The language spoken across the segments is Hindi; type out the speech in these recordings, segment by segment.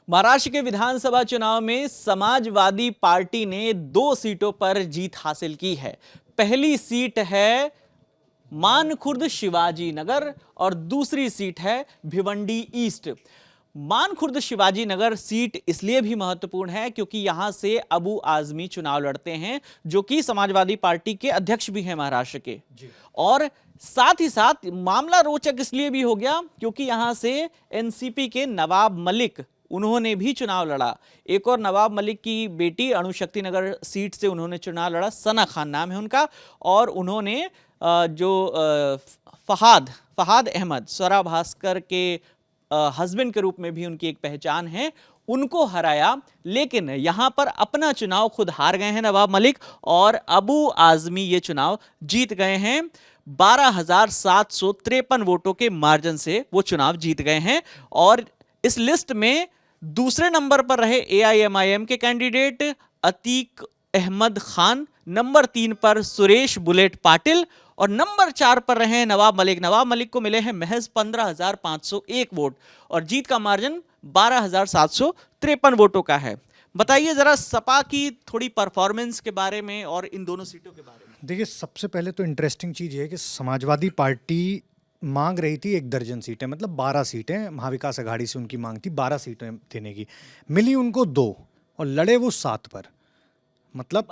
महाराष्ट्र के विधानसभा चुनाव में समाजवादी पार्टी ने 2 सीटों पर जीत हासिल की है। पहली सीट है मानखुर्द शिवाजी नगर और दूसरी सीट है भिवंडी ईस्ट। मानखुर्द शिवाजी नगर सीट इसलिए भी महत्वपूर्ण है क्योंकि यहां से अबू आजमी चुनाव लड़ते हैं, जो कि समाजवादी पार्टी के अध्यक्ष भी हैं महाराष्ट्र के। और साथ ही साथ मामला रोचक इसलिए भी हो गया क्योंकि यहां से एनसीपी के नवाब मलिक, उन्होंने भी चुनाव लड़ा। एक और नवाब मलिक की बेटी अणुशक्ति नगर सीट से उन्होंने चुनाव लड़ा, सना खान नाम है उनका। और उन्होंने फहाद अहमद, स्वरा भास्कर के हस्बैंड के रूप में भी उनकी एक पहचान है, उनको हराया। लेकिन यहां पर अपना चुनाव खुद हार गए हैं नवाब मलिक, और अबू आजमी ये चुनाव जीत गए हैं। 12,753 वोटों के मार्जिन से वो चुनाव जीत गए हैं। और इस लिस्ट में दूसरे नंबर पर रहे एआईएमआईएम के कैंडिडेट अतीक अहमद खान, नंबर 3 पर सुरेश बुलेट पाटिल और नंबर 4 पर रहे नवाब मलिक। नवाब मलिक को मिले हैं महज 15,501 वोट और जीत का मार्जिन 12,753 वोटों का है। बताइए जरा सपा की थोड़ी परफॉर्मेंस के बारे में और इन दोनों सीटों के बारे में। देखिए, सबसे पहले तो इंटरेस्टिंग चीज़ ये है कि समाजवादी पार्टी मांग रही थी 1 दर्जन सीटें, मतलब 12 सीटें। महाविकास अघाड़ी से उनकी मांग थी 12 सीटें देने की, मिली उनको 2 और लड़े वो 7 पर। मतलब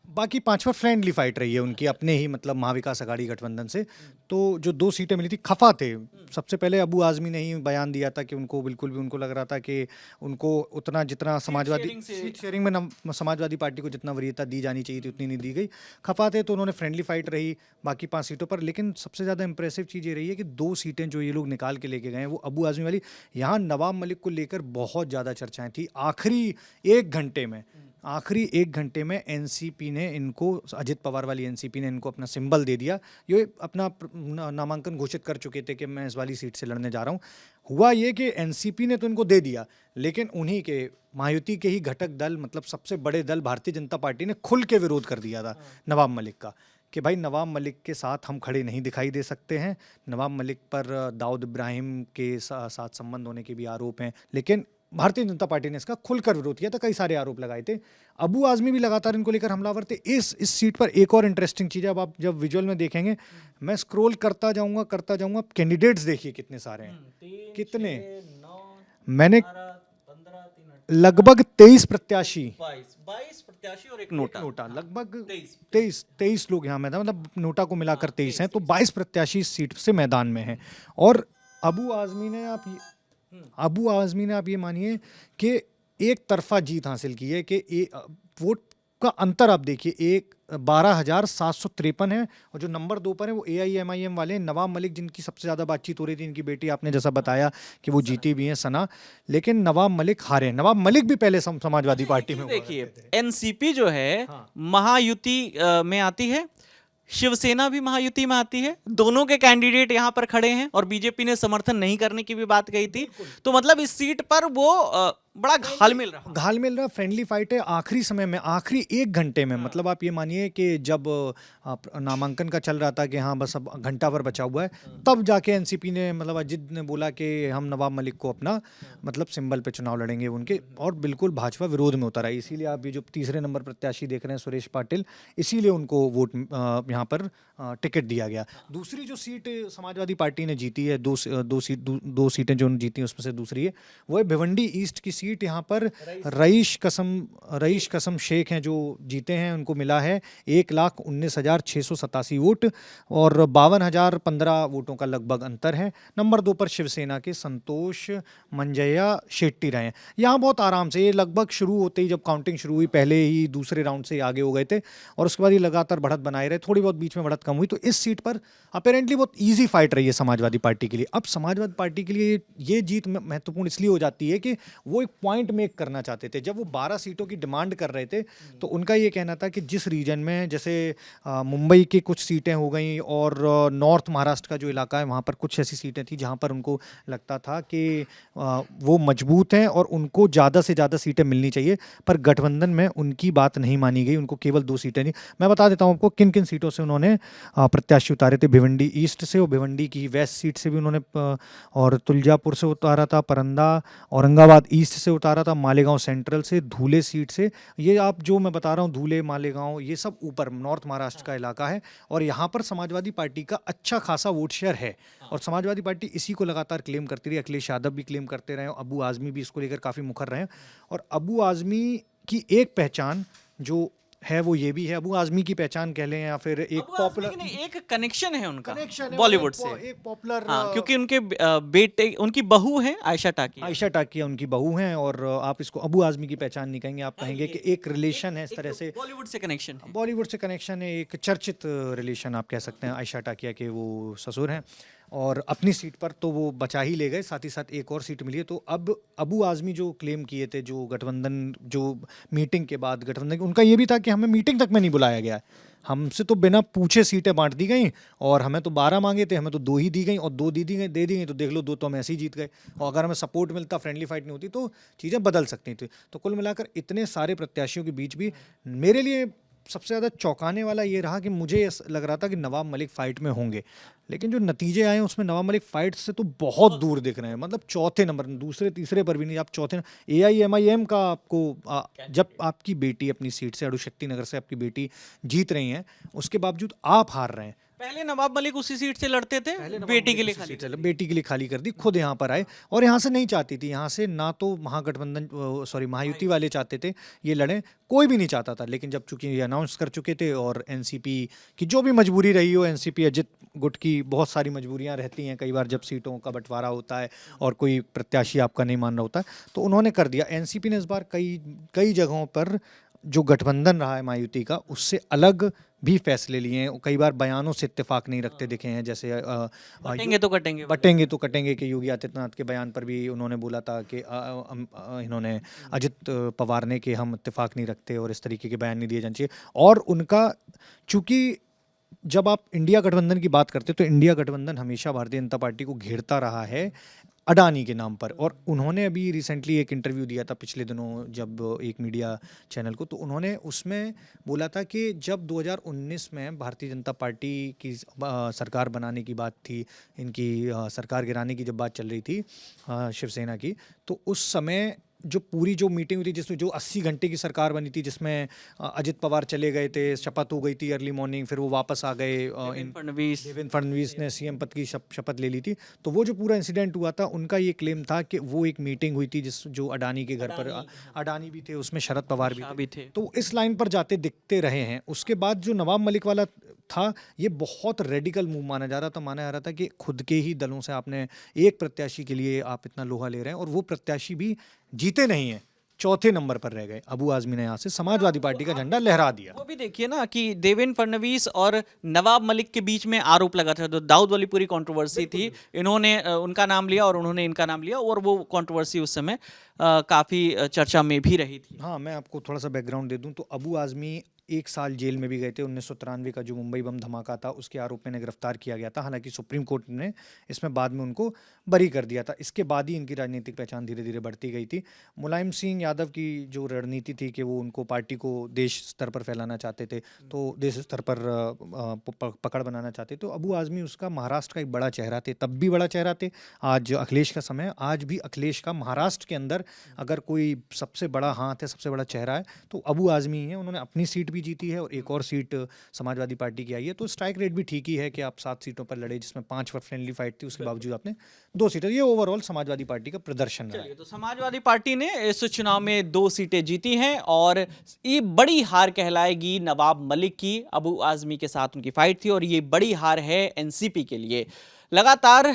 बाकी 5 पर फ्रेंडली फाइट रही है उनकी अपने ही, मतलब महाविकास अघाड़ी गठबंधन से। तो जो 2 सीटें मिली थी, खफा थे। सबसे पहले अबू आजमी ने ही बयान दिया था कि उनको बिल्कुल भी, उनको लग रहा था कि उनको उतना जितना समाजवादी सीट शेयरिंग में समाजवादी पार्टी को जितना वरीयता दी जानी चाहिए थी उतनी नहीं दी गई। खफा थे तो उन्होंने फ्रेंडली फाइट रही बाकी 5 सीटों पर। लेकिन सबसे ज़्यादा इंप्रेसिव चीज़ ये रही है कि 2 सीटें जो ये लोग निकाल के लेके गए हैं वो अबू आजमी वाली, यहाँ नवाब मलिक को लेकर बहुत ज़्यादा चर्चाएं थी। आखिरी 1 घंटे में एनसीपी ने इनको, अजित पवार वाली एनसीपी ने इनको अपना सिंबल दे दिया। ये अपना नामांकन घोषित कर चुके थे कि मैं इस वाली सीट से लड़ने जा रहा हूँ। हुआ ये कि एनसीपी ने तो इनको दे दिया, लेकिन उन्हीं के महायुति के ही घटक दल, मतलब सबसे बड़े दल भारतीय जनता पार्टी ने खुल के विरोध कर दिया था नवाब मलिक का, कि भाई नवाब मलिक के साथ हम खड़े नहीं दिखाई दे सकते हैं। नवाब मलिक पर दाऊद इब्राहिम के साथ संबंध होने के भी आरोप हैं, लेकिन भारतीय जनता पार्टी ने इसका खुलकर विरोध किया था, कई सारे आरोप लगाए थे। अबू आजमी भी लगातार इनको लेकर हमलावर थे। इस सीट पर एक और इंटरेस्टिंग चीज़ है, अब आप जब विजुअल में देखेंगे, मैं स्क्रॉल करता जाऊंगा, कैंडिडेट्स देखिए कितने सारे हैं, कितने, मैंने लगभग 23 प्रत्याशी, 22 प्रत्याशी और एक नोटा, लगभग 23 लोग यहाँ मैदान, मतलब नोटा को मिलाकर 23 हैं, तो 22 प्रत्याशी इस सीट से मैदान में हैं। और अबू आजमी ने आप ये मानिए कि एक तरफा जीत हासिल की है, कि वोट का अंतर आप देखिए, 12,753 है। और जो नंबर 2 पर है वो एआईएमआईएम वाले हैं, नवाब मलिक, जिनकी सबसे ज़्यादा बातचीत हो रही थी, इनकी बेटी आपने जैसा बताया कि वो जीती भी हैं, सना, लेकिन नवाब मलिक हारे। नवाब मलिक भी पहले समाजवादी पार्टी में, देखिए एनसीपी जो है महायुति में आती है, शिवसेना भी महायुति में आती है, दोनों के कैंडिडेट यहां पर खड़े हैं और बीजेपी ने समर्थन नहीं करने की भी बात कही थी। तो मतलब इस सीट पर वो बड़ा घालमेल रहा, फ्रेंडली फाइट है। आखिरी समय में, आखिरी 1 घंटे में, मतलब आप ये मानिए कि जब नामांकन का चल रहा था कि हाँ बस अब घंटा भर बचा हुआ है, तब जाके एनसीपी ने, मतलब अजित ने बोला कि हम नवाब मलिक को अपना, मतलब सिंबल पे चुनाव लड़ेंगे उनके, और बिल्कुल भाजपा विरोध में उतर आई। इसीलिए आप ये जो तीसरे नंबर प्रत्याशी देख रहे हैं सुरेश पाटिल, इसीलिए उनको वोट यहाँ पर टिकट दिया गया। दूसरी जो सीट समाजवादी पार्टी ने जीती है, 2 सीटें जो जीती हैं उसमें से दूसरी है, वो है भिवंडी ईस्ट की सीट। यहाँ पर रईश कसम शेख हैं जो जीते हैं, उनको मिला है 1,19,687 वोट और 52,015 वोटों का लगभग अंतर है। नंबर 2 पर शिवसेना के संतोष मंजैया शेट्टी रहे हैं। यहाँ बहुत आराम से, ये लगभग शुरू होते ही, जब काउंटिंग शुरू हुई, पहले ही दूसरे राउंड से आगे हो गए थे और उसके बाद ये लगातार बढ़त बनाए रहे, थोड़ी बहुत बीच में बढ़त कम हुई। तो इस सीट पर अपेरेंटली बहुत ईजी फाइट रही है समाजवादी पार्टी के लिए। अब समाजवादी पार्टी के लिए ये जीत महत्वपूर्ण इसलिए हो जाती है कि वो एक पॉइंट मेक करना चाहते थे। जब वो 12 सीटों की डिमांड कर रहे थे तो उनका ये कहना था कि जिस रीजन में, जैसे मुंबई की कुछ सीटें हो गई और नॉर्थ महाराष्ट्र का जो इलाका है, वहाँ पर कुछ ऐसी सीटें थी जहाँ पर उनको लगता था कि वो मजबूत हैं और उनको ज़्यादा से ज़्यादा सीटें मिलनी चाहिए, पर गठबंधन में उनकी बात नहीं मानी गई, उनको केवल 2 सीटें नहीं। मैं बता देता हूँ आपको किन किन सीटों से उन्होंने प्रत्याशी उतारे थे। भिवंडी ईस्ट से, और भिवंडी की वेस्ट सीट से भी उन्होंने, और तुलजापुर से उतारा था, परंदा, औरंगाबाद ईस्ट से उतारा था, मालेगांव सेंट्रल से, धुले सीट से। ये आप जो मैं बता रहा हूँ धुले, मालेगांव, ये सब ऊपर नॉर्थ महाराष्ट्र का इलाका है और यहाँ पर समाजवादी पार्टी का अच्छा खासा वोट शेयर है और समाजवादी पार्टी इसी को लगातार क्लेम करती रही। अखिलेश यादव भी क्लेम करते रहे, अबू आज़मी भी इसको लेकर काफ़ी मुखर रहे हैं और अबू आज़मी की एक पहचान जो है वो ये भी है, अबू आज़मी की पहचान कह लें या फिर एक अबू आज़मी पॉपुलर की नहीं, एक कनेक्शन है उनका कनेक्शन है बॉलीवुड से। एक पॉपुलर, हाँ, क्योंकि उनके बेटे, उनकी बहू है आयशा टाकिया। आयशा टाकिया उनकी बहू हैं और आप इसको अबू आज़मी की पहचान नहीं कहेंगे, आप कहेंगे कि एक रिलेशन है इस तरह से, बॉलीवुड से कनेक्शन है। बॉलीवुड से कनेक्शन है, एक चर्चित रिलेशन आप कह सकते हैं। आयशा टाकिया के वो ससुर हैं और अपनी सीट पर तो वो बचा ही ले गए, साथ ही साथ एक और सीट मिली है। तो अब अबू आज़मी जो क्लेम किए थे, जो गठबंधन, जो मीटिंग के बाद गठबंधन, उनका ये भी था कि हमें मीटिंग तक में नहीं बुलाया गया है, हमसे तो बिना पूछे सीटें बांट दी गई और हमें तो 12 मांगे थे, हमें तो 2 ही दी गई और 2 दे दी गई तो देख लो 2 तो हम ऐसे ही जीत गए और अगर हमें सपोर्ट मिलता, फ्रेंडली फाइट नहीं होती तो चीज़ें बदल सकती थी। तो कुल मिलाकर इतने सारे प्रत्याशियों के बीच भी मेरे लिए सबसे ज़्यादा चौंकाने वाला ये रहा कि मुझे लग रहा था कि नवाब मलिक फाइट में होंगे, लेकिन जो नतीजे आए उसमें नवाब मलिक फाइट से तो बहुत दूर दिख रहे हैं। मतलब चौथे नंबर, दूसरे तीसरे पर भी नहीं, आप चौथे। AIMIM का आपको जब आपकी बेटी अपनी सीट से, अड़ुशक्ति नगर से आपकी बेटी जीत रही हैं, उसके बावजूद आप हार रहे हैं। पहले नवाब मलिक उसी सीट से लड़ते थे, बेटी के लिए खाली कर दी। बेटी के लिए खाली कर दी, खुद यहाँ पर आए और यहाँ से नहीं चाहती थी, यहाँ से ना तो महागठबंधन महायुति वाले चाहते थे ये लड़ें, कोई भी नहीं चाहता था। लेकिन जब चूंकि ये अनाउंस कर चुके थे और NCP की जो भी मजबूरी रही हो, NCP अजित गुट की बहुत सारी मजबूरियाँ रहती हैं कई बार जब सीटों का बंटवारा होता है और कोई प्रत्याशी आपका नहीं मान रहा होता है, तो उन्होंने कर दिया। NCP ने इस बार कई जगहों पर जो गठबंधन रहा है मायावती का, उससे अलग भी फैसले लिए हैं। कई बार बयानों से इत्तेफाक नहीं रखते दिखे हैं, जैसे बटेंगे तो कटेंगे, बटेंगे तो कटेंगे के योगी आदित्यनाथ के बयान पर भी उन्होंने बोला था कि इन्होंने अजित पवार ने कि हम इत्तेफाक नहीं रखते और इस तरीके के बयान नहीं दिए जाने चाहिए। और उनका, चूंकि जब आप इंडिया गठबंधन की बात करते तो इंडिया गठबंधन हमेशा भारतीय जनता पार्टी को घेरता रहा है अडानी के नाम पर, और उन्होंने अभी रिसेंटली एक इंटरव्यू दिया था पिछले दिनों जब एक मीडिया चैनल को, तो उन्होंने उसमें बोला था कि जब 2019 में भारतीय जनता पार्टी की सरकार बनाने की बात थी, इनकी सरकार गिराने की जब बात चल रही थी शिवसेना की, तो उस समय जो पूरी जो मीटिंग हुई थी जिसमें जो 80 घंटे की सरकार बनी थी, जिसमें अजित पवार चले गए थे, शपथ हो गई थी अर्ली मॉर्निंग, फिर वो वापस आ गए, देवेंद्र फडणवीस ने CM पद की शपथ ले ली थी। तो वो जो पूरा इंसिडेंट हुआ था, उनका ये क्लेम था कि वो एक मीटिंग हुई थी जो अडानी के घर पर, अडानी भी थे उसमें, शरद पवार भी थे, तो इस लाइन पर जाते दिखते रहे हैं। उसके बाद जो नवाब मलिक वाला था, ये बहुत रेडिकल मूव माना जा रहा था। माना जा रहा था कि खुद के ही दलों से आपने एक प्रत्याशी के लिए आप इतना लोहा ले रहे हैं और वो प्रत्याशी भी जीते नहीं हैं, चौथे नंबर पर रह गए। अबू आज़मी ने यहाँ से समाजवादी पार्टी का झंडा लहरा दिया। वो भी देखिए ना कि देवेंद्र फडणवीस और नवाब मलिक के बीच में आरोप लगा था, तो दाऊद वाली पूरी कंट्रोवर्सी थी, इन्होंने उनका नाम लिया और उन्होंने इनका नाम लिया और वो कंट्रोवर्सी उस समय काफ़ी चर्चा में भी रही थी। हाँ, मैं आपको थोड़ा सा बैकग्राउंड दे दूं तो अबू आज़मी 1 साल जेल में भी गए थे। 1993 का जो मुंबई बम धमाका था उसके आरोप में गिरफ्तार किया गया था, हालांकि सुप्रीम कोर्ट ने इसमें बाद में उनको बरी कर दिया था। इसके बाद ही इनकी राजनीतिक पहचान धीरे धीरे बढ़ती गई थी। मुलायम सिंह यादव की जो रणनीति थी कि वो उनको पार्टी को देश स्तर पर फैलाना चाहते थे, तो देश स्तर पर पकड़ बनाना चाहते, तो अबू आज़मी उसका महाराष्ट्र का एक बड़ा चेहरा थे, तब भी बड़ा चेहरा थे। आज अखिलेश का समय, आज भी अखिलेश का महाराष्ट्र के अंदर अगर कोई सबसे बड़ा हाथ है, सबसे बड़ा चेहरा है तो अबू आज़मी ही है। उन्होंने अपनी सीट भी जीती है और एक और सीट समाजवादी पार्टी की आई है, तो स्ट्राइक रेट भी ठीक ही है कि आप 7 सीटों पर लड़े, जिसमें 5 पर फ्रेंडली फाइट थी, उसके बावजूद आपने 2 सीटें। ये ओवरऑल समाजवादी पार्टी का प्रदर्शन रहा है। तो समाजवादी पार्टी ने इस चुनाव में 2 सीटें जीती हैं और ये बड़ी हार कहलाएगी नवाब मलिक की। अबू आज़मी के साथ उनकी फाइट थी और ये बड़ी हार है NCP के लिए। लगातार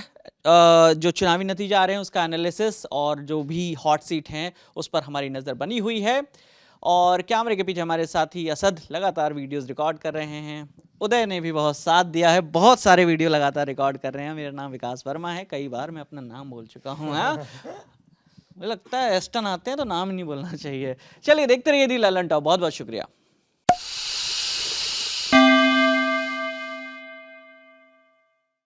जो चुनावी नतीजे आ रहे हैं उसका एनालिसिस और जो भी हॉट सीट हैं उस पर हमारी नज़र बनी हुई है और कैमरे के पीछे हमारे साथी असद लगातार वीडियोस रिकॉर्ड कर रहे हैं। उदय ने भी बहुत साथ दिया है, बहुत सारे वीडियो लगातार रिकॉर्ड कर रहे हैं। मेरा नाम विकास वर्मा है, कई बार मैं अपना नाम बोल चुका हूँ। मुझे लगता है एस्टन आते हैं तो नाम ही नहीं बोलना चाहिए। चलिए देखते रहिए दी ललन टॉप, बहुत बहुत शुक्रिया।